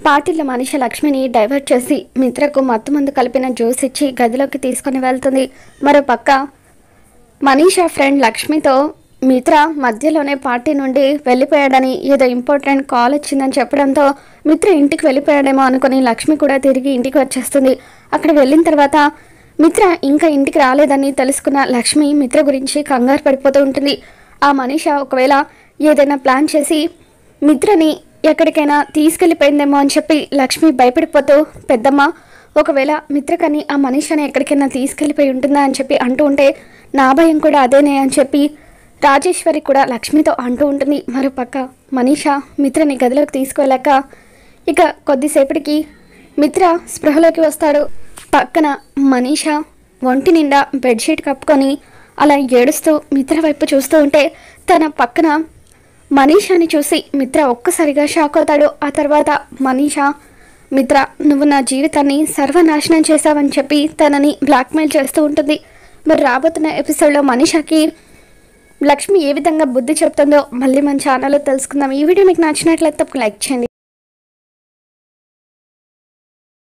పార్టీలో మనిషి లక్ష్మిని డైవర్ట్ చేసి మిత్రకు మత్తు మందు కలిపిన జ్యూస్ ఇచ్చి గదిలోకి తీసుకుని వెళ్తుంది. మరో పక్క మనీషా ఫ్రెండ్ లక్ష్మితో మిత్ర మధ్యలోనే పార్టీ నుండి వెళ్ళిపోయాడని, ఏదో ఇంపార్టెంట్ కాల్ వచ్చిందని చెప్పడంతో మిత్ర ఇంటికి వెళ్ళిపోయాడేమో అనుకుని లక్ష్మి కూడా తిరిగి ఇంటికి వచ్చేస్తుంది. అక్కడ వెళ్ళిన తర్వాత మిత్ర ఇంకా ఇంటికి రాలేదని తెలుసుకున్న లక్ష్మి మిత్ర గురించి కంగారు పడిపోతూ ఉంటుంది. ఆ మనీషా ఒకవేళ ఏదైనా ప్లాన్ చేసి మిత్రని ఎక్కడికైనా తీసుకెళ్ళిపోయిందేమో అని చెప్పి లక్ష్మి భయపడిపోతూ, పెద్దమ్మ ఒకవేళ మిత్రకని ఆ మనీషాని ఎక్కడికైనా తీసుకెళ్ళిపోయి ఉంటుందా అని చెప్పి అంటూ ఉంటే, నా భయం కూడా అదేనే అని చెప్పి రాజేశ్వరి కూడా లక్ష్మితో అంటూ ఉంటుంది. మరోపక్క మనీషా మిత్రని గదిలోకి తీసుకువెళ్ళాక ఇక కొద్దిసేపటికి మిత్ర స్పృహలోకి వస్తాడు. పక్కన మనీషా ఒంటి నిండా బెడ్షీట్ కప్పుకొని అలా ఏడుస్తూ మిత్ర వైపు చూస్తూ ఉంటే, తన పక్కన మనీషాని చూసి మిత్ర ఒక్కసారిగా షాక్ అవుతాడు. ఆ తర్వాత మనీషా, మిత్ర నువ్వు నా జీవితాన్ని సర్వనాశనం చేశావని చెప్పి తనని బ్లాక్మెయిల్ చేస్తూ ఉంటుంది. మరి రాబోతున్న ఎపిసోడ్లో మనీషాకి లక్ష్మి ఏ విధంగా బుద్ధి చెప్తుందో మళ్ళీ మన ఛానల్లో తెలుసుకుందాం. ఈ వీడియో మీకు నచ్చినట్లయితే లైక్ చేయండి.